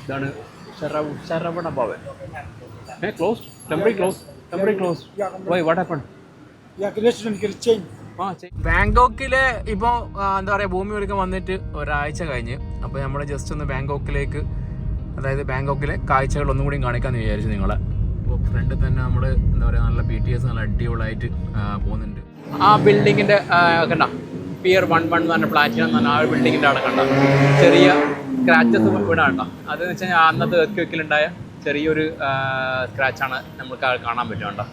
ഇതാണ് Saravana Bhavan. Closed? Temporary closed? Temporary closed? Why? What happened? ബാങ്കോക്കിലെ ഇപ്പോൾ എന്താ പറയുക ഭൂമി കുലുക്കം വന്നിട്ട് ഒരാഴ്ച കഴിഞ്ഞ്. അപ്പോൾ നമ്മൾ ജസ്റ്റ് ഒന്ന് ബാങ്കോക്കിലേക്ക്, അതായത് ബാങ്കോക്കിലെ കാഴ്ചകൾ ഒന്നും കൂടി കാണിക്കാമെന്ന് വിചാരിച്ചു നിങ്ങളെ. അപ്പോൾ ഫ്രണ്ടിൽ തന്നെ നമ്മൾ എന്താ പറയുക നല്ല BTS നല്ല അടിപൊളിയായിട്ട് പോകുന്നുണ്ട്. ആ ബിൽഡിങ്ങിൻ്റെ കണ്ട പിയർ 11 എന്ന് പറഞ്ഞ പ്ലാറ്റിനം എന്ന് പറഞ്ഞ ആ ബിൽഡിങ്ങിൻ്റെ അവിടെ കണ്ട ചെറിയ സ്ക്രാച്ചസ് വീടാണ് കേട്ടോ. അതെന്ന് വെച്ച് കഴിഞ്ഞാൽ അന്നത്തെ എർത്ത് ചെറിയൊരു സ്ക്രാച്ചാണ് നമുക്ക് കാണാൻ പറ്റും കേട്ടോ.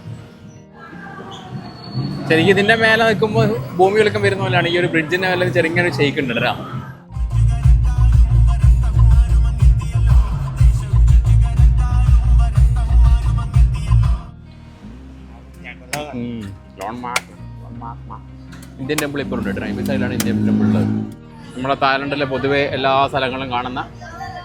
ശരിക്കും ഇതിൻ്റെ മേലെ നിൽക്കുമ്പോൾ ഭൂമി കുലുക്കം വരുന്ന പോലെയാണ്. ഈ ഒരു ബ്രിഡ്ജിൻ്റെ മേലെ ചെറിയൊരു ഷെയ്ക്ക് ഉണ്ട് കേട്ടോ. ഇന്ത്യൻ ടെമ്പിൾ ഇപ്പോൾ ഉണ്ട് കേട്ടോ. ഈ സൈഡിലാണ് ഇന്ത്യൻ ടെമ്പിൾ ഉള്ളത്. നമ്മുടെ തായ്ലൻഡിലെ പൊതുവെ എല്ലാ സ്ഥലങ്ങളും കാണുന്ന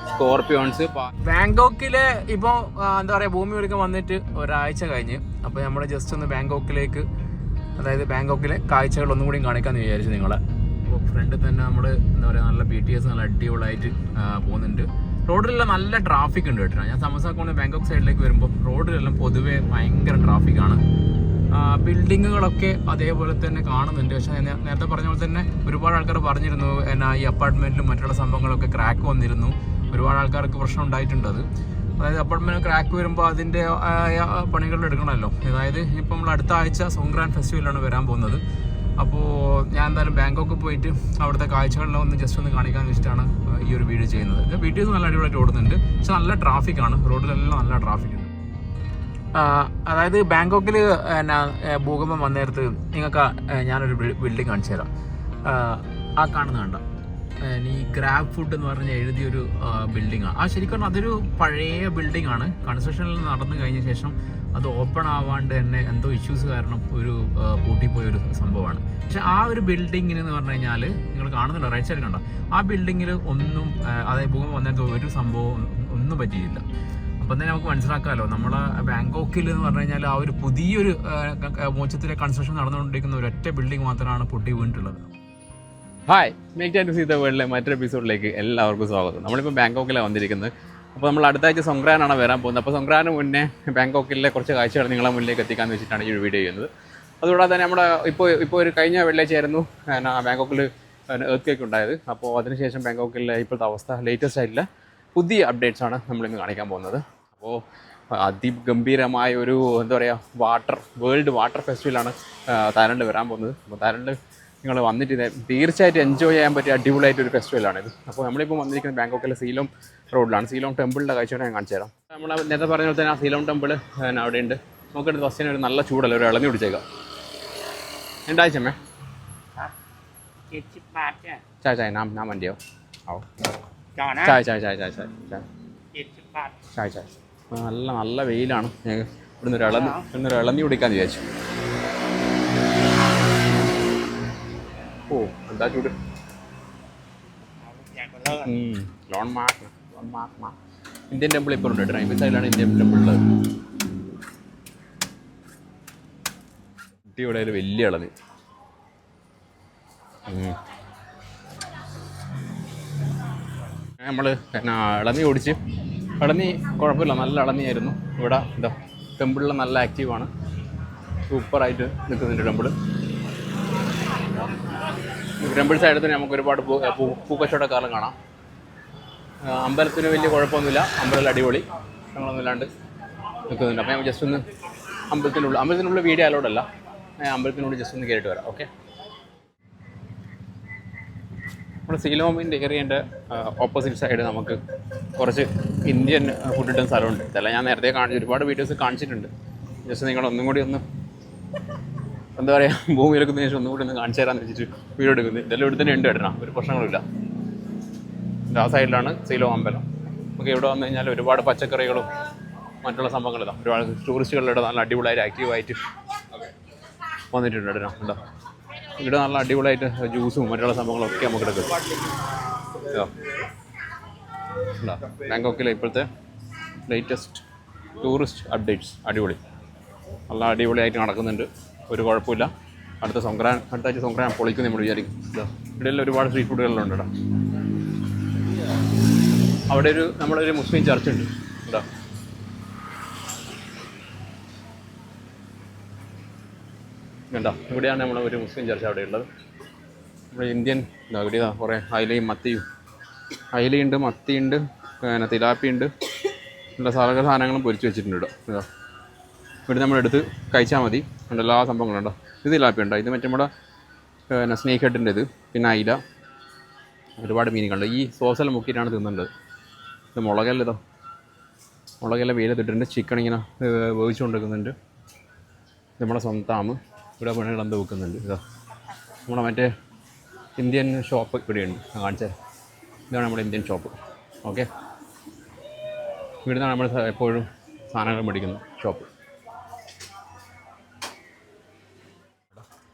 സ്കോർപ്പിയോൺസ്. ബാങ്കോക്കിലെ ഇപ്പോൾ എന്താ പറയുക ഭൂമി കുലുക്കം വന്നിട്ട് ഒരാഴ്ച കഴിഞ്ഞ്. അപ്പോൾ നമ്മൾ ജസ്റ്റ് ഒന്ന് ബാങ്കോക്കിലേക്ക്, അതായത് ബാങ്കോക്കിലെ കാഴ്ചകൾ ഒന്നും കൂടി കാണിക്കാമെന്ന് വിചാരിച്ചു നിങ്ങളെ. അപ്പോൾ ഫ്രണ്ടിൽ തന്നെ നമ്മൾ എന്താ പറയുക നല്ല BTS നല്ല അടിപൊളിയായിട്ട് പോകുന്നുണ്ട്. റോഡിലെല്ലാം നല്ല ട്രാഫിക് ഉണ്ട് കേട്ടോ. ഞാൻ സമോസാക്കോണ് ബാങ്കോക്ക് സൈഡിലേക്ക് വരുമ്പോൾ റോഡിലെല്ലാം പൊതുവെ ഭയങ്കര ട്രാഫിക്കാണ്. ബിൽഡിങ്ങുകളൊക്കെ അതേപോലെ തന്നെ കാണുന്നുണ്ട്. പക്ഷേ നേരത്തെ പറഞ്ഞ പോലെ തന്നെ ഒരുപാട് ആൾക്കാർ പറഞ്ഞിരുന്നു എന്നാ ഈ അപ്പാർട്ട്മെൻറ്റിലും മറ്റുള്ള സംഭവങ്ങളൊക്കെ ക്രാക്ക് വന്നിരുന്നു. ഒരുപാട് ആൾക്കാർക്ക് പ്രശ്നം ഉണ്ടായിട്ടുണ്ട്. അതായത് അപ്പാർട്ട്മെൻറ്റ് ക്രാക്ക് വരുമ്പോൾ അതിൻ്റെ പണികൾ എടുക്കണമല്ലോ. അതായത് ഇപ്പം നമ്മൾ അടുത്ത ആഴ്ച സോങ്ക്രാൻ ഫെസ്റ്റിവലാണ് വരാൻ പോകുന്നത്. അപ്പോൾ ഞാൻ എന്തായാലും ബാങ്കോക്ക് പോയിട്ട് അവിടുത്തെ കാഴ്ചകളിലും ഒന്ന് ജസ്റ്റ് ഒന്ന് കാണിക്കാമെന്ന് വെച്ചിട്ടാണ് ഈ ഒരു വീഡിയോ ചെയ്യുന്നത്. BTS നല്ല അടിപൊളിയായിട്ട് ഓടുന്നുണ്ട്. പക്ഷെ നല്ല ട്രാഫിക്കാണ്, റോഡിലെല്ലാം നല്ല ട്രാഫിക്കുണ്ട്. അതായത് ബാങ്കോക്കിൽ എന്നാ ഭൂകമ്പം വന്നേരത്ത് നിങ്ങൾക്ക് ഞാനൊരു ബിൽഡിംഗ് കാണിച്ചു തരാം. ആ കാണുന്ന കണ്ട ഈ ഗ്രാബ് ഫുഡ് എന്ന് പറഞ്ഞ് എഴുതിയൊരു ബിൽഡിങ്ങാണ്. ശരിക്കും അതൊരു പഴയ ബിൽഡിംഗ് ആണ്. കൺസ്ട്രക്ഷനിൽ നടന്നു കഴിഞ്ഞ ശേഷം അത് ഓപ്പൺ ആവാണ്ട് തന്നെ എന്തോ ഇഷ്യൂസ് കാരണം ഒരു പൂട്ടിപ്പോയൊരു സംഭവമാണ്. പക്ഷെ ആ ഒരു ബിൽഡിങ്ങിന് എന്ന് പറഞ്ഞു കഴിഞ്ഞാൽ നിങ്ങൾ കാണുന്നുണ്ടോ, റൈറ്റ് സൈഡ് കണ്ടോ, ആ ബിൽഡിങ്ങിൽ ഒന്നും അതായത് ഭൂകമ്പം വന്നിട്ട് ഒരു സംഭവം ഒന്നും പറ്റിയില്ല. അപ്പം തന്നെ നമുക്ക് മനസ്സിലാക്കാമല്ലോ നമ്മളെ ബാങ്കോക്കിൽ എന്ന് പറഞ്ഞു കഴിഞ്ഞാൽ ആ ഒരു പുതിയൊരു മോച്ചത്തിലെ കൺസ്ട്രക്ഷൻ നടന്നുകൊണ്ടിരിക്കുന്ന ഒരൊറ്റ ബിൽഡിംഗ് മാത്രമാണ് പൊട്ടി വീണിട്ടുള്ളത്. Hi, make time to see the വേൾഡിലെ മറ്റൊരു എപ്പിസോഡിലേക്ക് എല്ലാവർക്കും സ്വാഗതം. നമ്മളിപ്പോൾ ബാങ്കോക്കിലാണ് വന്നിരിക്കുന്നത്. അപ്പോൾ നമ്മൾ അടുത്ത ആഴ്ച സോങ്ക്രാനാണ് വരാൻ പോകുന്നത്. അപ്പോൾ സോങ്ക്രാന് മുന്നേ ബാങ്കോക്കിലെ കുറച്ച് കാഴ്ചകൾ നിങ്ങളെ മുന്നിലേക്ക് എത്തിക്കാമെന്ന് വെച്ചിട്ടാണ് ഈ ഒരു വീഡിയോ ചെയ്യുന്നത്. അതുകൂടാതെ തന്നെ നമ്മുടെ ഇപ്പോൾ ഒരു കഴിഞ്ഞ വെള്ളിയാഴ്ചയായിരുന്നു ബാങ്കോക്കിൽ എർത്ത് ക്വേക്ക് ഉണ്ടായത്. അപ്പോൾ അതിനുശേഷം ബാങ്കോക്കിലെ ഇപ്പോഴത്തെ അവസ്ഥ ലേറ്റസ്റ്റ് ആയിട്ടുള്ള പുതിയ അപ്ഡേറ്റ്സാണ് നമ്മളിന്ന് കാണിക്കാൻ പോകുന്നത്. അപ്പോൾ അതിഗംഭീരമായ ഒരു എന്താ പറയുക വേൾഡ് വാട്ടർ ഫെസ്റ്റിവലാണ് തായ്ലൻഡ് വരാൻ പോകുന്നത്. അപ്പോൾ തായ്ലൻഡ് നിങ്ങൾ വന്നിട്ട് തീർച്ചയായിട്ടും എൻജോയ് ചെയ്യാൻ പറ്റിയ അടിപൊളിയായിട്ടൊരു ഫെസ്റ്റിവലാണിത്. അപ്പോൾ നമ്മളിപ്പോൾ വന്നിരിക്കുന്നത് ബാങ്കോക്കിലെ സീലോം റോഡിലാണ്. സീലോം ടെമ്പിളിൻ്റെ കാഴ്ച ഞാൻ കാണിച്ചു തരാം. നമ്മൾ നേരത്തെ പറഞ്ഞ പോലെ തന്നെ ആ സീലോം ടെമ്പിൾ അവിടെയുണ്ട്. നമുക്കെടുത്ത് ഫസ്റ്റിന് ഒരു നല്ല ചൂടല്ല, ഒരു ഇളഞ്ഞു പിടിച്ചേക്കാം. എന്താഴ്ചമ്മേ ചായ ചായ നാം വണ്ടിയോ ആവോ ചായ ചായ ചായ ചായ ചായ ചായ ചായ ചായ. നല്ല നല്ല വെയിലാണ്. ഇവിടുന്ന് ഇളഞ്ഞു കുടിക്കാമെന്ന് വിചാരിച്ചു. ഓ എന്താ ചൂട്. ഇന്ത്യൻ ടെമ്പിൾ ഇപ്പോൾ ഉണ്ട് കേട്ടോ. ഈ സൈഡിലാണ് ഇന്ത്യൻ ടെമ്പിൾ ഉള്ളത്. ഇവിടെ ഒരു വലിയ ഇളനി. നമ്മൾ ഇളനി ഓടിച്ച് ഇളനി കുഴപ്പമില്ല, നല്ല ഇളനിയായിരുന്നു. ഇവിടെ എന്താ ടെമ്പിളിൽ നല്ല ആക്റ്റീവാണ്, സൂപ്പറായിട്ട് നിൽക്കുന്നുണ്ട് ടെമ്പിൾ. ടെമ്പിൾ സൈഡിൽ തന്നെ നമുക്ക് ഒരുപാട് പൂക്കച്ചവടക്കാരെല്ലാം കാണാം. അമ്പലത്തിന് വലിയ കുഴപ്പമൊന്നുമില്ല, അമ്പലത്തിൽ അടിപൊളി പ്രശ്നങ്ങളൊന്നുമില്ലാണ്ട് നിൽക്കുന്നുണ്ട്. അപ്പോൾ ഞാൻ ജസ്റ്റ് ഒന്ന് അമ്പലത്തിനുള്ളിൽ വീഡിയോ അലോഡല്ല, അമ്പലത്തിനുള്ളിൽ ജസ്റ്റ് ഒന്ന് കയറിയിട്ട് വരാം. ഓക്കെ, നമ്മുടെ സീലോമിൻ്റെ ഏരിയൻ്റെ ഓപ്പോസിറ്റ് സൈഡ് നമുക്ക് കുറച്ച് ഇന്ത്യൻ ഫുഡ് കിട്ടുന്ന സ്ഥലമുണ്ട്. ഇതെല്ലാം ഞാൻ നേരത്തെ ഒരുപാട് വീഡിയോസ് കാണിച്ചിട്ടുണ്ട്. ജസ്റ്റ് നിങ്ങളൊന്നും കൂടി ഒന്ന് എന്താ പറയുക ഭൂമി എടുക്കുന്ന ശേഷം ഒന്നും കൂടി ഒന്ന് കാണിച്ചു തരാമെന്ന് വെച്ചിട്ട് വീഡിയോ എടുക്കുന്നത്. ഇതെല്ലാം ഇവിടെ തന്നെ ഉണ്ട് കേട്ടോ, ഒരു പ്രശ്നങ്ങളുമില്ല. ആ സൈഡിലാണ് സീലോ അമ്പലം. നമുക്ക് ഇവിടെ വന്നു കഴിഞ്ഞാൽ ഒരുപാട് പച്ചക്കറികളും മറ്റുള്ള സംഭവങ്ങൾ ഒരുപാട് ടൂറിസ്റ്റുകളുടെ നല്ല അടിപൊളിയായിട്ട് ആക്റ്റീവായിട്ട് വന്നിട്ടുണ്ട് കേട്ടോ. ഉണ്ടോ ഇവിടെ നല്ല അടിപൊളിയായിട്ട് ജ്യൂസും മറ്റുള്ള സംഭവങ്ങളൊക്കെ നമുക്ക് എടുക്കും. ബാങ്കോക്കിലെ ഇപ്പോഴത്തെ ലേറ്റസ്റ്റ് ടൂറിസ്റ്റ് അപ്ഡേറ്റ്സ് അടിപൊളി, നല്ല അടിപൊളിയായിട്ട് നടക്കുന്നുണ്ട്, ഒരു കുഴപ്പമില്ല. അടുത്ത ആഴ്ച സോങ്ക്രാൻ പൊളിക്കും നമ്മൾ വിചാരിക്കും. ഇവിടെയെല്ലാം ഒരുപാട് സ്ട്രീറ്റ് ഫുഡുകളുണ്ട് കേട്ടോ. അവിടെ നമ്മളൊരു മുസ്ലിം ചർച്ച് ഉണ്ട് കേട്ടോ. കണ്ടോ, ഇവിടെയാണ് ഒരു മുസ്ലിം ചർച്ച് അവിടെ ഉള്ളത്. നമ്മുടെ ഇന്ത്യൻ ഇവിടെ കുറേ അയിലയും മത്തിയും, അയിലയുണ്ട്, മത്തിയുണ്ട്, പിന്നെ തിലാപ്പിയുണ്ട്, എല്ലാ സാധനങ്ങളും പൊരിച്ച് വെച്ചിട്ടുണ്ട് കേട്ടോ. ഇതാ ഇവിടെ നമ്മളെടുത്ത് കഴിച്ചാൽ മതി. എല്ലാ സംഭവങ്ങളുണ്ടോ. ഇത് തിലാപ്പിയുണ്ടോ, ഇത് മറ്റേ നമ്മുടെ പിന്നെ സ്നേക്ക് ഹെഡിൻ്റെ ഇത്, പിന്നെ അയില, ഒരുപാട് മീനുകളുണ്ട്. ഈ സോസെല്ലാം മുക്കിയിട്ടാണ് തിന്നേണ്ടത്. ഇത് മുളകല്ല, ഇതോ മുളകെല്ലാം വെയിലത്തിട്ടുണ്ട്. ചിക്കൻ ഇങ്ങനെ വേവിച്ചുകൊണ്ടിരിക്കുന്നുണ്ട്. ഇത് നമ്മുടെ സ്വന്തം ഇവിടെ പെണ്ണുകൾ എന്ത് വെക്കുന്നുണ്ട്. ഇതാ നമ്മുടെ മറ്റേ ഇന്ത്യൻ ഷോപ്പ് ഇവിടെയുണ്ട്, കാണിച്ചാൽ. ഇതാണ് നമ്മുടെ ഇന്ത്യൻ ഷോപ്പ്. ഓക്കെ, ഇവിടുന്നാണ് നമ്മൾ എപ്പോഴും സാധനങ്ങൾ മേടിക്കുന്നത് ഷോപ്പ്.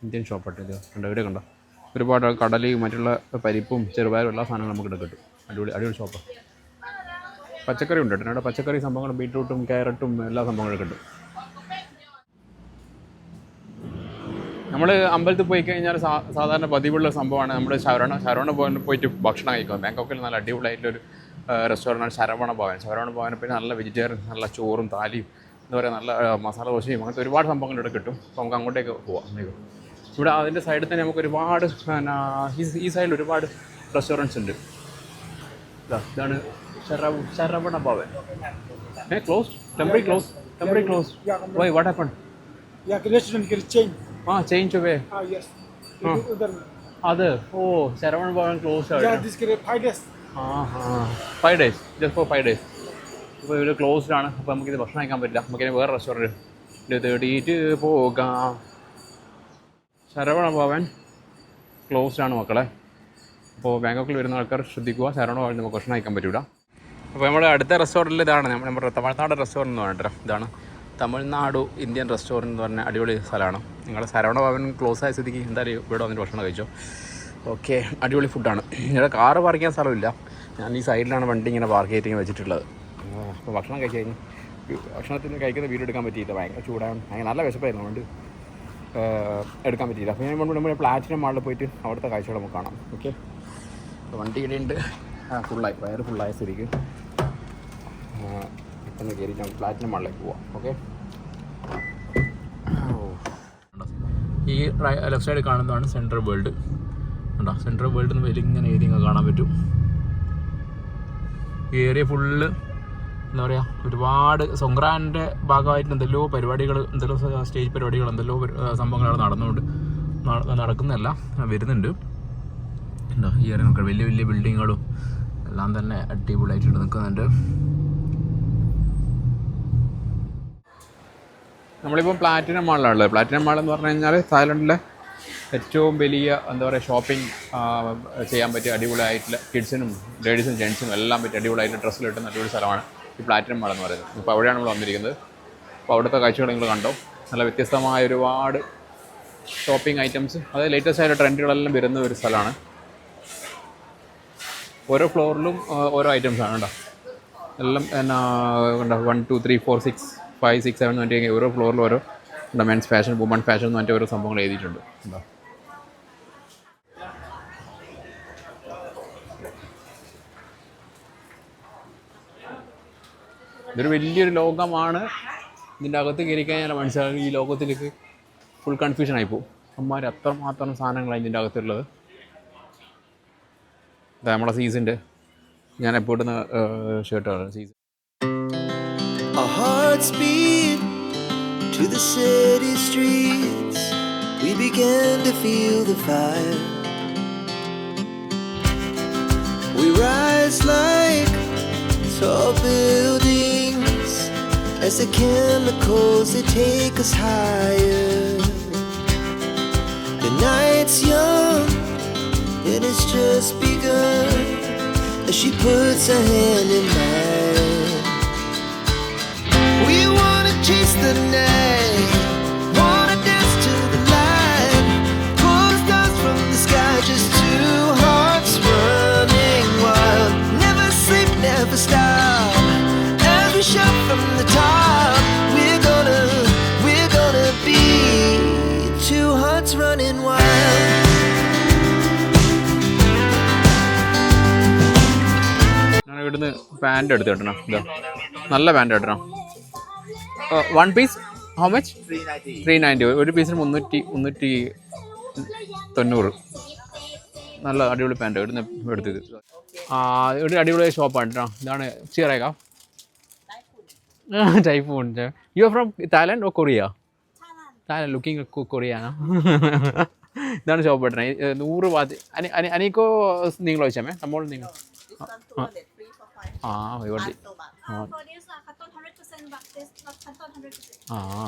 ഇന്ത്യൻ ഷോപ്പായിട്ട് ഇത് കണ്ടോ, ഇവിടെ കണ്ടോ ഒരുപാട് കടലയും മറ്റുള്ള പരിപ്പും ചെറുപയറും എല്ലാ സാധനങ്ങളും നമുക്ക് ഇവിടെ കിട്ടും. അടിപൊളി ഷോപ്പാണ്. പച്ചക്കറി ഉണ്ട് കേട്ടോ. ഇവിടെ പച്ചക്കറി സംഭവങ്ങളും ബീട്രൂട്ടും ക്യാരറ്റും എല്ലാ സംഭവങ്ങളും കിട്ടും. നമ്മൾ അമ്പലത്തിൽ പോയി കഴിഞ്ഞാൽ സാധാരണ പതിവുള്ള സംഭവമാണ് നമ്മുടെ ശരവണ പോയിട്ട് ഭക്ഷണം കഴിക്കുന്നത്. ബാങ്കോക്കിൽ നല്ല അടിപൊളിയായിട്ടൊരു റെസ്റ്റോറൻറ്റാണ് ശരവണ ഭവൻ. പിന്നെ നല്ല വെജിറ്റേറിയൻ, നല്ല ചോറും താലിയും, എന്താ പറയുക, നല്ല മസാല ദോശയും, അങ്ങനത്തെ ഒരുപാട് സംഭവങ്ങൾ ഇവിടെ കിട്ടും. അപ്പോൾ നമുക്ക് അങ്ങോട്ടേക്ക് പോവാം. ഇവിടെ അതിൻ്റെ സൈഡിൽ തന്നെ നമുക്ക് ഒരുപാട് ഈ സൈഡിൽ ഒരുപാട് റെസ്റ്റോറൻറ്റ്സ് ഉണ്ട്. ഇതാണ് Saravana Bhavan. Close, temporary close. Why, what happened? Restaurant change. Change away. Yes. Other. Sharavan Bhavan closed. Yeah, this is 5 days. 5 days. Just for 5 days. ഇപ്പോൾ ഇവിടെ ക്ലോസ്ഡ് ആണ്. അപ്പോൾ നമുക്കിത് ഭക്ഷണം കഴിക്കാൻ പറ്റില്ല. നമുക്കിനി വേറെ റെസ്റ്റോറൻറ്റ് തേടിയിട്ട് പോകാം. ശരവണ ഭവൻ ക്ലോസ്ഡ് ആണ് മക്കളെ. അപ്പോൾ ബാങ്കോക്കിൽ വരുന്ന ആൾക്കാർ ശ്രദ്ധിക്കുക, ശരവണ ഭവൻ നമുക്ക് ഭക്ഷണം കഴിക്കാൻ പറ്റില്ല. അപ്പോൾ നമ്മുടെ അടുത്ത റെസ്റ്റോറൻറ്റിൽ ഇതാണ് നമ്മുടെ തമിഴ്നാട് റെസ്റ്റോറൻറ്റ് എന്ന് പറഞ്ഞിട്ട്. ഇതാണ് തമിഴ്നാട് ഇന്ത്യൻ റെസ്റ്റോറൻറ്റ് എന്ന് പറഞ്ഞാൽ അടിപൊളി സ്ഥലമാണ്. നിങ്ങൾ ശരവണ ഭവൻ ക്ലോസ് ആയ സ്ഥിതിക്ക് എന്തായാലും ഇവിടെ വന്നിട്ട് ഭക്ഷണം കഴിച്ചോ. ഓക്കെ, അടിപൊളി ഫുഡാണ്. ഇവിടെ കാറ് പാർക്ക് ചെയ്യാൻ സ്ഥലമില്ല. ഞാൻ ഈ സൈഡിലാണ് വണ്ടി ഇങ്ങനെ പാർക്ക് ചെയ്തിട്ട് വെച്ചിട്ടുള്ളത്. അപ്പോൾ ഭക്ഷണം കഴിച്ച് കഴിഞ്ഞ് ഭക്ഷണത്തിന് കഴിക്കുന്ന വീഡിയോ എടുക്കാൻ പറ്റിയില്ല. ഭയങ്കര ചൂടാണ്. അങ്ങനെ നല്ല വിശപ്പായിരുന്നു, അതുകൊണ്ട് എടുക്കാൻ പറ്റിയില്ല. അപ്പോൾ ഞാൻ നമ്മുടെ പ്ലാറ്റിനം മാളിൽ പോയിട്ട് അവിടുത്തെ കാഴ്ചകൾ നമുക്ക് കാണാം. ഓക്കെ, വണ്ടി ഇടയുണ്ട്. ഫുള്ളായി, വയറ് ഫുള്ളായ സ്ഥിതിക്ക് പെട്ടെന്ന് കയറിയിട്ട് നമുക്ക് പ്ലാറ്റിനം മാളിലേക്ക് പോവാം. ഓക്കെ, ഈ ലെഫ്റ്റ് സൈഡ് കാണുന്നതാണ് സെൻട്രൽ വേൾഡ്. ഉണ്ടോ, സെൻട്രൽ വേൾഡ് എന്ന് വലിയ ഇങ്ങനെ ഏരിയ കാണാൻ പറ്റും. ഈ ഏരിയ ഫുള്ള് എന്താ പറയുക, ഒരുപാട് സൊങ്ക്രാൻ്റെ ഭാഗമായിട്ട് എന്തെല്ലോ പരിപാടികൾ, എന്തെല്ലോ സ്റ്റേജ് പരിപാടികൾ, എന്തെല്ലോ സംഭവങ്ങളാണ് നടക്കുന്നതല്ല വരുന്നുണ്ട്. ഉണ്ടോ, ഈ ഏരിയ നോക്കാം. വലിയ വലിയ ബിൽഡിങ്ങുകളും എല്ലാം തന്നെ അടിപൊളിയായിട്ട് നിൽക്കുന്നുണ്ട്. നമ്മളിപ്പം പ്ലാറ്റിനം മാളിലാണുള്ളത്. പ്ലാറ്റിനം മാൾ എന്ന് പറഞ്ഞു കഴിഞ്ഞാൽ തായ്ലൻഡിലെ ഏറ്റവും വലിയ എന്താ പറയുക ഷോപ്പിംഗ് ചെയ്യാൻ പറ്റിയ അടിപൊളിയായിട്ടുള്ള കിഡ്സിനും ലേഡീസും ജെൻസിനും എല്ലാം പറ്റിയ അടിപൊളിയായിട്ട് ഡ്രസ്സ് കിട്ടുന്ന അടിപൊളി സ്ഥലമാണ് ഈ പ്ലാറ്റിനം മാൾ എന്ന് പറയുന്നത്. ഇപ്പോൾ അവിടെയാണ് നമ്മൾ വന്നിരിക്കുന്നത്. അപ്പോൾ അവിടുത്തെ കാഴ്ചകൾ നിങ്ങൾ കണ്ടോ. നല്ല വ്യത്യസ്തമായ ഒരുപാട് ഷോപ്പിംഗ് ഐറ്റംസ്, അതായത് ലേറ്റസ്റ്റ് ആയിട്ട് ട്രെൻഡുകളെല്ലാം വരുന്ന ഒരു സ്ഥലമാണ്. ഓരോ ഫ്ലോറിലും ഓരോ ഐറ്റംസാണ് കേട്ടോ. എല്ലാം എന്നാ 1 2 3 4 6 5 6 7 എന്ന് പറഞ്ഞിട്ട് ഓരോ ഫ്ലോറിലും ഓരോ മെൻസ് ഫാഷൻ, വുമൺ ഫാഷൻ എന്ന് പറഞ്ഞിട്ട് ഓരോ സംഭവങ്ങൾ എഴുതിയിട്ടുണ്ട്. എന്താ ഇതൊരു വലിയൊരു ലോകമാണ്. ഇതിൻ്റെ അകത്ത് കയറി കഴിഞ്ഞാൽ മനസ്സിലാകും ഈ ലോകത്തിലേക്ക് ഫുൾ കൺഫ്യൂഷൻ ആയിപ്പോവും. അമ്മമാർ അത്രമാത്രം സാധനങ്ങളാണ് ഇതിൻ്റെ അകത്തുള്ളത്. ഇതാ നമ്മളെ സീസണിൻ്റെ ഞാൻ എപ്പോൾ ഇടുന്ന ഷർട്ടാണ് season. To the city streets, we began to feel the fire. We rise like tall buildings as the chemicals they take us higher. The night's young and it's just begun as she puts her hand in mine. We wanna chase the night, wanna dance to the light, pull stars from the sky, just two hearts running wild. Never sleep, never stop, as we shout from the top. We're gonna be two hearts running wild. ഞാൻ ഇവിടുന്ന് pant എടുത്ത് കിട്ടണം. ഇതാ നല്ല pant കിട്ടണം. 1 piece how much? 390. ഒരു പീസിന് 390. നല്ല അടിപൊളി പാൻറ് ഇവിടുന്ന് എടുത്തത്. ഒരു അടിപൊളി ഷോപ്പാണ് കേട്ടോ. ഇതാണ് ചിയറേക്കാ typhoon. You are from Thailand or Korea? Thailand looking കൊറിയാണോ? ഇതാണ് ഷോപ്പ് കേട്ടോ. 100 baht. അനിക്കോ നിങ്ങൾ ചോദിച്ചാമേ നമ്മൾ നിങ്ങൾ ഇവിടെ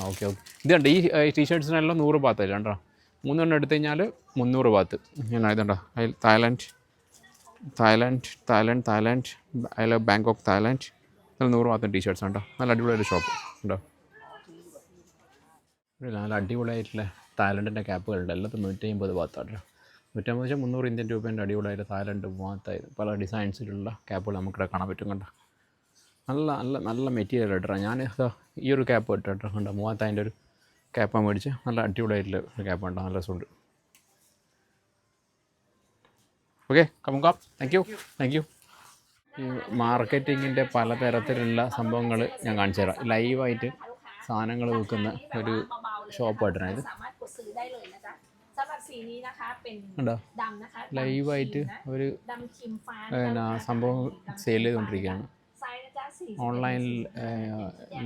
ഓക്കെ. ഇത് കണ്ടോ ഈ ടീഷർട്ട്സിനെല്ലാം 100 baht ആയില്ല കേട്ടോ. 3 എണ്ണം എടുത്തു കഴിഞ്ഞാൽ 300 baht. ഞാൻ ഇതുണ്ടോ തായ്ലാൻഡ് അതിൽ ബാങ്കോക്ക് തായ്ലാൻഡ് 100 baht ടീഷർട്ട്സ് ഉണ്ടോ. നല്ല അടിപൊളിയായിട്ട് ഷോപ്പ് ഉണ്ടോ. നല്ല അടിപൊളിയായിട്ടുള്ള തായ്ലൻഡിൻ്റെ ക്യാപ്പുകളുണ്ട്. എല്ലാത്തും 150 baht ആണ്. 150 വെച്ചാൽ 300 ഇന്ത്യൻ രൂപേൻ്റെ അടിപൊളിയായിട്ട് തായ്ലൻഡ് മാത്രമായത് പല ഡിസൈൻസിലുള്ള ക്യാപ്പുകൾ നമുക്കിവിടെ കാണാൻ പറ്റും കണ്ടോ. നല്ല നല്ല നല്ല മെറ്റീരിയൽ ഇട്ടാ. ഞാൻ ഈ ഒരു ക്യാപ്പ് ഇട്ടോ കണ്ടോ. 3000 ഒരു ക്യാപ്പാണ് മേടിച്ച് നല്ല അടിപൊളിയായിട്ടുള്ള ഒരു ക്യാപ്പ് ഉണ്ടോ. നല്ല രസമുണ്ട്. ഓക്കെ കമുക്കാം. Thank you. ഈ മാർക്കറ്റിങ്ങിൻ്റെ പലതരത്തിലുള്ള സംഭവങ്ങൾ ഞാൻ കാണിച്ചു തരാം. ലൈവായിട്ട് സാധനങ്ങൾ വിൽക്കുന്ന ഒരു ഷോപ്പായിട്ടാണ് ഇത്. ഉണ്ടോ ലൈവായിട്ട് ഒരു സംഭവം സെയിൽ ചെയ്തുകൊണ്ടിരിക്കുകയാണ്.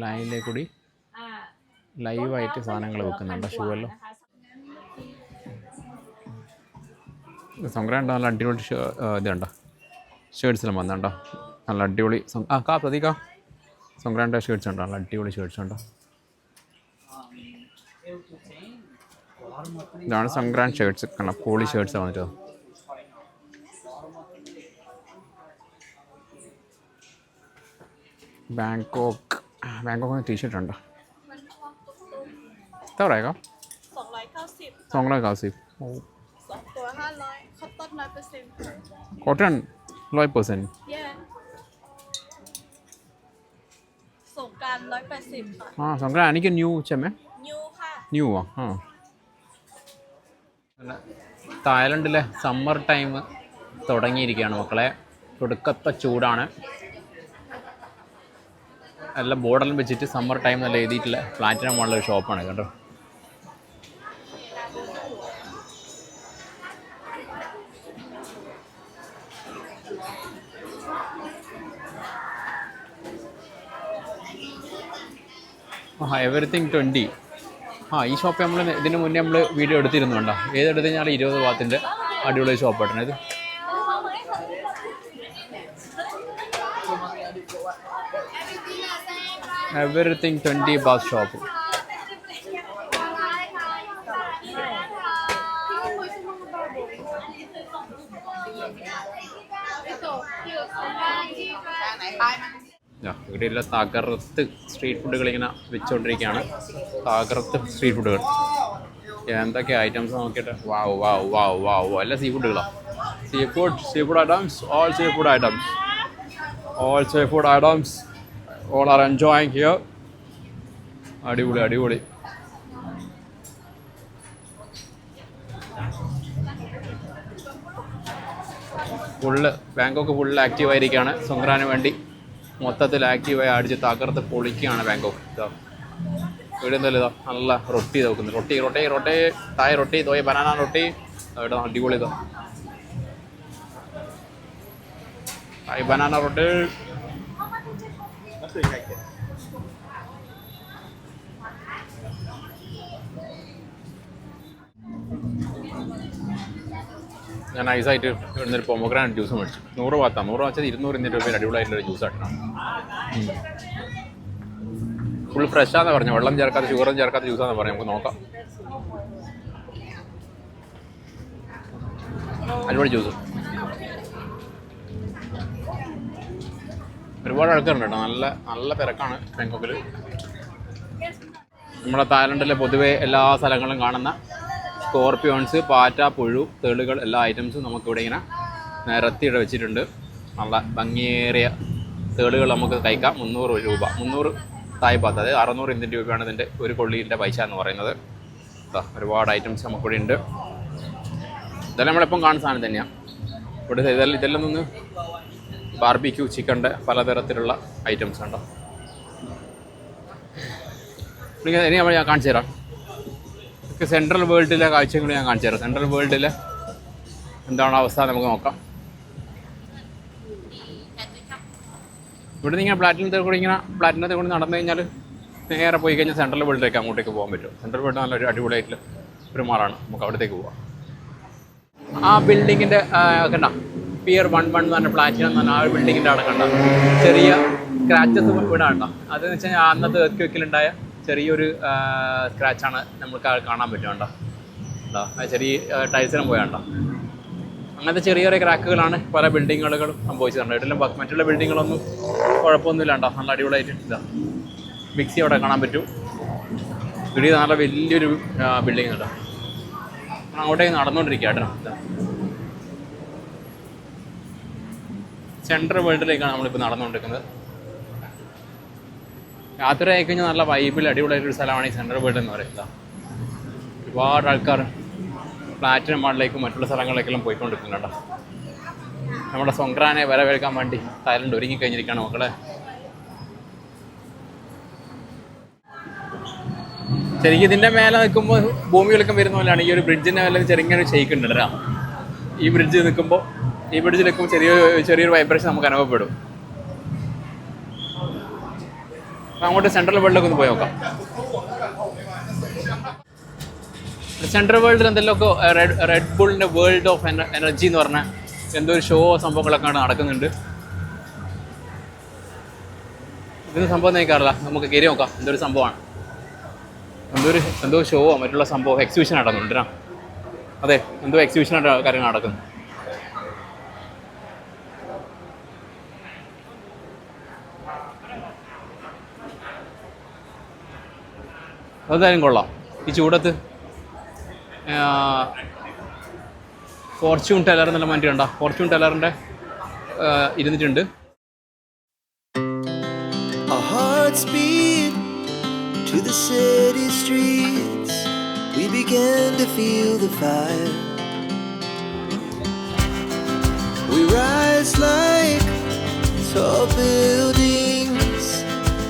ലൈനിലെ കൂടി ലൈവായിട്ട് സാധനങ്ങൾ വെക്കുന്നുണ്ട്. ഷൂ എല്ലാം സംക്രാന്തി നല്ല അടിപൊളി ഇതുണ്ടോ. ഷർട്ട്സിലും വന്നുണ്ടോ നല്ല അടിപൊളി. പ്രതീക സംക്രാന്തി ഷർട്ട്സ് ഉണ്ടോ. നല്ല അടിപൊളി ഷർട്ട്സ് ഉണ്ടോ. ഇതാണ് സംക്രാന്തി ഷർട്ട്സ് കാണാം. പോളി ഷർട്ട്സ് വന്നിട്ടോ. ബാങ്കോക്ക് ടീഷർട്ട് ഉണ്ടോ. എത്ര പറയാം? 290. Cotton 100%. Songkran 180 സംക്രാന്തി എനിക്ക് ന്യൂ ചെമ്മേ ന്യൂ തായ്ലൻഡിലെ സമ്മർ ടൈം തുടങ്ങിയിരിക്കുകയാണ് മക്കളെ. ഒടുക്കത്തെ ചൂടാണ്. എല്ലാം ബോർഡെല്ലാം വെച്ചിട്ട് സമ്മർ ടൈം നല്ല എഴുതിയിട്ടുള്ള പ്ലാറ്റിനം ഉള്ളൊരു ഷോപ്പാണ് കേട്ടോ. എവറിത്തിങ് 20. ഈ ഷോപ്പ് നമ്മൾ ഇതിന് മുന്നേ നമ്മൾ വീഡിയോ എടുത്തിരുന്നുണ്ടോ. ഏതെടുത്ത് കഴിഞ്ഞാൽ 20 baht അടിപൊളി ഷോപ്പായിട്ടാണ് ഇത്. Everything 20 baht shop. ഇവിടെയുള്ള തകർത്ത് സ്ട്രീറ്റ് ഫുഡുകൾ ഇങ്ങനെ വെച്ചുകൊണ്ടിരിക്കുകയാണ്. തകർത്ത് സ്ട്രീറ്റ് ഫുഡുകൾ എന്തൊക്കെ ഐറ്റംസ് നോക്കിയിട്ട് വാവ് എല്ലാം സീ ഫുഡുകളാണ്. Sea food items all are enjoying here. അടിപൊളി. ബാങ്കോക്ക് ഫുള്ള് ആക്റ്റീവായിരിക്കുകയാണ്. സംക്രാന്തിന് വേണ്ടി മൊത്തത്തിൽ ആക്റ്റീവായി അടിച്ച് തകർത്ത് പൊളിക്കുകയാണ് ബാങ്കോക്ക്. ഇവിടെ എന്തായാലും ഇതാ നല്ല റൊട്ടി നോക്കുന്നത്. റൊട്ടി തായ് റൊട്ടി തോയ ബനാന റൊട്ടി ഇവിടെ അടിപൊളി തായ് ബനാന റൊട്ടി. ഞാൻ നൈസായിട്ട് ഇവിടുന്നൊരു പൊമഗ്രാനൈറ്റ് ജ്യൂസ് മേടിച്ചു. 100 baht. 100 വെച്ചാൽ 200 ഇന്ത്യൻ രൂപയിൽ അടിപൊളിയായിട്ടുള്ള ജ്യൂസ് ആക്കണം. ഫുൾ ഫ്രഷാന്ന് പറഞ്ഞു. വെള്ളം ചേർക്കാത്ത ഷുഗറും ചേർക്കാത്ത ജ്യൂസാന്ന് പറഞ്ഞു. നമുക്ക് നോക്കാം. അടിപൊളി ജ്യൂസ്. ഒരുപാട് ആൾക്കാരുണ്ട് കേട്ടോ. നല്ല തിരക്കാണ് ബാങ്കോക്കിൽ. നമ്മുടെ തായ്ലൻഡിലെ പൊതുവെ എല്ലാ സ്ഥലങ്ങളിലും കാണുന്ന സ്കോർപ്പിയോൺസ്, പാറ്റ, പുഴു, തേളുകൾ എല്ലാ ഐറ്റംസും നമുക്കിവിടെ ഇങ്ങനെ നിരത്തിയിട്ട് വെച്ചിട്ടുണ്ട്. നല്ല ഭംഗിയേറിയ തേളുകൾ നമുക്ക് കഴിക്കാം. 300 രൂപ. 300 തായ് ബാത്ത്. അതായത് 600 ഇന്ത്യൻ രൂപയാണ് ഇതിൻ്റെ ഒരു കൊള്ളീൻ്റെ പൈസ എന്ന് പറയുന്നത്. ഒരുപാട് ഐറ്റംസ് നമുക്കിവിടെ ഉണ്ട്. ഇതെല്ലാം നമ്മളിപ്പം കാണുന്ന സാധനം തന്നെയാണ്. ഇവിടെ ഇതെല്ലാം നിന്ന് ബാർബിക്യൂ ചിക്കൻ്റെ പലതരത്തിലുള്ള ഐറ്റംസ് ഉണ്ടോ. ഇനി ഞാൻ കാണിച്ചു തരാം. സെൻട്രൽ വേൾഡിലെ കാഴ്ചകൾ ഞാൻ കാണിച്ചു തരാം. സെൻട്രൽ വേൾഡിലെ എന്താണ് അവസ്ഥ നമുക്ക് നോക്കാം. ഇവിടെ നിന്ന് ഇങ്ങനെ പ്ലാറ്റിനത്തിൽ കൂടി നടന്നു കഴിഞ്ഞാൽ നേരെ പോയി കഴിഞ്ഞാൽ സെൻട്രൽ വേൾഡിലേക്ക് അങ്ങോട്ടേക്ക് പോകാൻ പറ്റും. സെൻട്രൽ വേൾഡ് നല്ലൊരു അടിപൊളിയായിട്ടുള്ള ഒരു മാളാണ്. നമുക്ക് അവിടത്തേക്ക് പോവാം. ആ ബിൽഡിങ്ങിൻ്റെ കണ്ട പിയർ 1-1 എന്ന് പറഞ്ഞ പ്ലാറ്റിനം എന്ന് പറഞ്ഞാൽ ആ ബിൽഡിങ്ങിൻ്റെ അവിടെ കണ്ട ചെറിയ സ്ക്രാച്ചസ് ഇവിടെ കണ്ടോ. അതെന്ന് വെച്ച് കഴിഞ്ഞാൽ അന്നത്തെ എർത്ത് ചെറിയൊരു സ്ക്രാച്ചാണ് നമുക്ക് കാണാൻ പറ്റും. കണ്ടോ ചെറിയ ടൈൽസിനും പോയാണ്ടോ. അങ്ങനത്തെ ചെറിയ ചെറിയ ക്രാക്കുകളാണ് പല ബിൽഡിങ്ങുകളും സംഭവിച്ചിട്ടുണ്ട്. ഇതെല്ലാം മറ്റുള്ള ബിൽഡിങ്ങുകളൊന്നും കുഴപ്പമൊന്നുമില്ല. ഉണ്ടോ നല്ല അടിപൊളിയായിട്ട് ഇതാ മിക്സി അവിടെ കാണാൻ പറ്റും. ഇവിടെ നല്ല വലിയൊരു ബിൽഡിംഗ് ഉണ്ടോ. അങ്ങോട്ടേക്ക് നടന്നുകൊണ്ടിരിക്കുക കേട്ടോ. സെൻട്രൽ വേൾഡിലേക്കാണ് നമ്മളിപ്പോൾ നടന്നുകൊണ്ടിരിക്കുന്നത്. യാത്ര ആയിക്കഴിഞ്ഞാൽ നല്ല വൈബിൽ അടിപൊളിയായിട്ടൊരു സ്ഥലമാണ് ഈ സെൻട്രൽ വേൾഡ് എന്ന് പറയുന്നത്. ഒരുപാട് ആൾക്കാർ പ്ലാറ്റിനം മാളിലേക്കും മറ്റുള്ള സ്ഥലങ്ങളിലേക്കെല്ലാം പോയിക്കൊണ്ടിരിക്കുന്നുണ്ടോ. നമ്മുടെ സൊങ്ക്രാനെ വരവേൽക്കാൻ വേണ്ടി തായ്ലൻഡ് ഒരുങ്ങിക്കഴിഞ്ഞിരിക്കുകയാണ് മക്കളെ. ശരിക്കും ഇതിൻ്റെ മേലെ നിൽക്കുമ്പോൾ ഭൂമി വിളക്കം വരുന്ന പോലെയാണ്. ഈ ഒരു ബ്രിഡ്ജിൻ്റെ മേലെ ചെറിയൊരു ഷെയ്ക്ക് ഉണ്ട് കേട്ടോ. ഈ ബ്രിഡ്ജിൽ നിൽക്കുമ്പോൾ ചെറിയൊരു വൈബ്രേഷൻ നമുക്ക് അനുഭവപ്പെടും. അങ്ങോട്ട് സെൻട്രൽ വേൾഡിലൊക്കെ ഒന്ന് പോയി നോക്കാം. സെൻട്രൽ വേൾഡിൽ എന്തെങ്കിലുമൊക്കെ റെഡ് ബുള്ളിൻ്റെ വേൾഡ് ഓഫ് എനർജി എന്ന് പറഞ്ഞ എന്തോ ഒരു ഷോ സംഭവങ്ങളൊക്കെ നടക്കുന്നുണ്ട്. ഇതൊന്നും സംഭവം നിൽക്കാറില്ല. നമുക്ക് കയറി നോക്കാം. എന്തൊരു സംഭവമാണ്. എന്തോ ഷോവോ മറ്റുള്ള സംഭവം എക്സിബിഷൻ നടക്കുന്നുണ്ട്. അതെ എന്തോ എക്സിബിഷനായിട്ട് കാര്യങ്ങൾ നടക്കുന്നു. അതായാലും കൊള്ളാം. ഈ ചൂടത്ത് ഫോർച്യൂൺ ടെലർ എന്നുള്ള വണ്ടി ഉണ്ടോ. ഫോർച്യൂൺ ടെലറിൻ്റെ ഇരുന്നിട്ടുണ്ട്. To the city streets, we began to feel the fire. We rise like tall buildings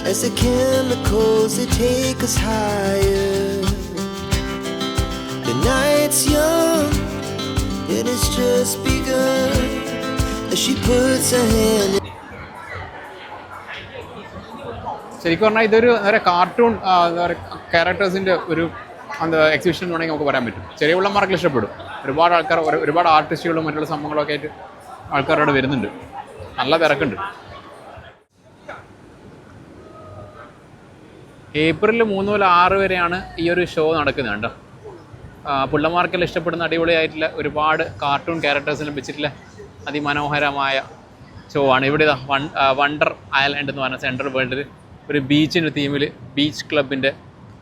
as the chemicals they take us higher. The night's young and it's just begun as she puts her hand in. ശരിക്കും പറഞ്ഞാൽ ഇതൊരു നേരെ cartoon ക്യാരക്ടേഴ്സിൻ്റെ ഒരു exhibition വേണമെങ്കിൽ നമുക്ക് പറയാൻ പറ്റും. ചെറിയ പിള്ളമാർക്ക് ഇഷ്ടപ്പെടും. ഒരുപാട് ആൾക്കാർ ഒരുപാട് ആർട്ടിസ്റ്റുകളും മറ്റുള്ള സംഭവങ്ങളൊക്കെ ആയിട്ട് ആൾക്കാർ അവിടെ വരുന്നുണ്ട്. നല്ല തിരക്കുണ്ട്. ഏപ്രിൽ 3 മുതൽ 6 വരെയാണ് ഈ ഒരു ഷോ നടക്കുന്നത് കേട്ടോ. പിള്ളമാർക്കെല്ലാം ഇഷ്ടപ്പെടുന്ന അടിപൊളിയായിട്ടുള്ള ഒരുപാട് കാർട്ടൂൺ ക്യാരക്ടേഴ്സിനെ വെച്ചിട്ടുള്ള അതിമനോഹരമായ ഷോ ആണ്. ഇവിടെ വണ്ടർ ഐലൻഡ് എന്ന് പറഞ്ഞ സെൻട്രൽ വേൾഡിൽ ഒരു ബീച്ചിൻ്റെ തീമിൽ ബീച്ച് ക്ലബിൻ്റെ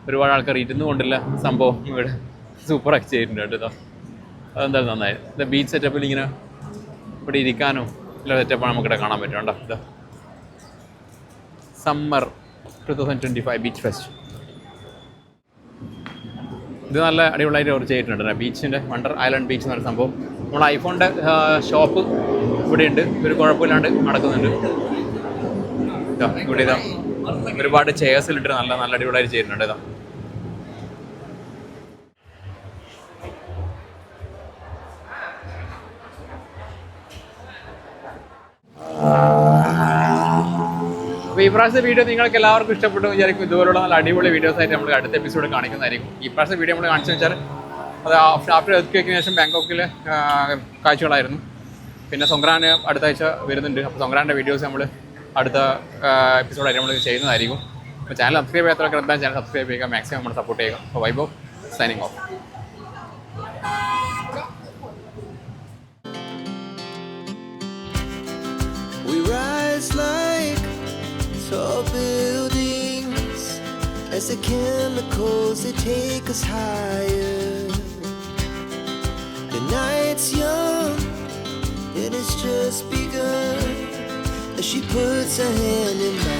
ഒരുപാട് ആൾക്കാർ ഇരുന്നു കൊണ്ടുള്ള സംഭവം ഇവിടെ സൂപ്പറാക്കി ചെയ്തിട്ടുണ്ട് കേട്ടോ. അതെന്തായാലും നന്നായി. ഇത് ബീച്ച് സെറ്റപ്പിൽ ഇങ്ങനെ ഇവിടെ ഇരിക്കാനോ ഉള്ള സെറ്റപ്പാണ് നമുക്കിവിടെ കാണാൻ പറ്റും കേട്ടോ. ഇത് സമ്മർ 2025 ബീച്ച് ഫെസ്റ്റ്. ഇത് നല്ല അടിപൊളിയായിട്ട് അവർ ചെയ്തിട്ടുണ്ട്. ബീച്ചിൻ്റെ വണ്ടർ ഐലൻഡ് ബീച്ച് എന്ന് പറഞ്ഞ സംഭവം. നമ്മുടെ ഐഫോണിൻ്റെ ഷോപ്പ് ഇവിടെയുണ്ട്. ഒരു കുഴപ്പമില്ലാണ്ട് നടക്കുന്നുണ്ട്. ഇവിടെ ഇതാ ഒരുപാട് ചെയർസിലിട്ട് നല്ല അടിപൊളിയായിട്ട് ചെയ്യുന്നുണ്ട്. ഇതാ അപ്പോൾ ഈ പ്രാവശ്യത്തെ വീഡിയോ നിങ്ങൾക്ക് എല്ലാവർക്കും ഇഷ്ടപ്പെട്ടു വിചാരിക്കും. ഇതുപോലുള്ള നല്ല അടിപൊളി വീഡിയോസ് ആയിട്ട് നമ്മൾ അടുത്ത എപ്പിസോഡ് കാണിക്കുന്നതായിരിക്കും. ഈ പ്രാവശ്യത്തെ വീഡിയോ നമ്മൾ കാണിച്ചു വെച്ചാൽ അത് ആഫ്റ്റർ എർത്ത്ക്വേക്കിന് ശേഷം ബാങ്കോക്കിലെ കാഴ്ചകളായിരുന്നു. പിന്നെ സൊങ്ക്രാന് അടുത്ത ആഴ്ച വരുന്നുണ്ട്. അപ്പോൾ സൊങ്ക്രാൻ്റെ വീഡിയോസ് നമ്മൾ അടുത്ത എപ്പിസോഡായിട്ട് നമ്മൾ ചെയ്യുന്നതായിരിക്കും. അപ്പോൾ ചാനൽ സബ്സ്ക്രൈബ് ചെയ്യാത്തവർക്ക് എന്തായാലും ചാനൽ സബ്സ്ക്രൈബ് ചെയ്യുക, മാക്സിമം നമ്മൾ സപ്പോർട്ട് ചെയ്യുക. അപ്പോൾ Vaibhav signing off. We rise like tall buildings as the chemicals they take us higher. The night's young and it's just begun as she puts her hand in mine.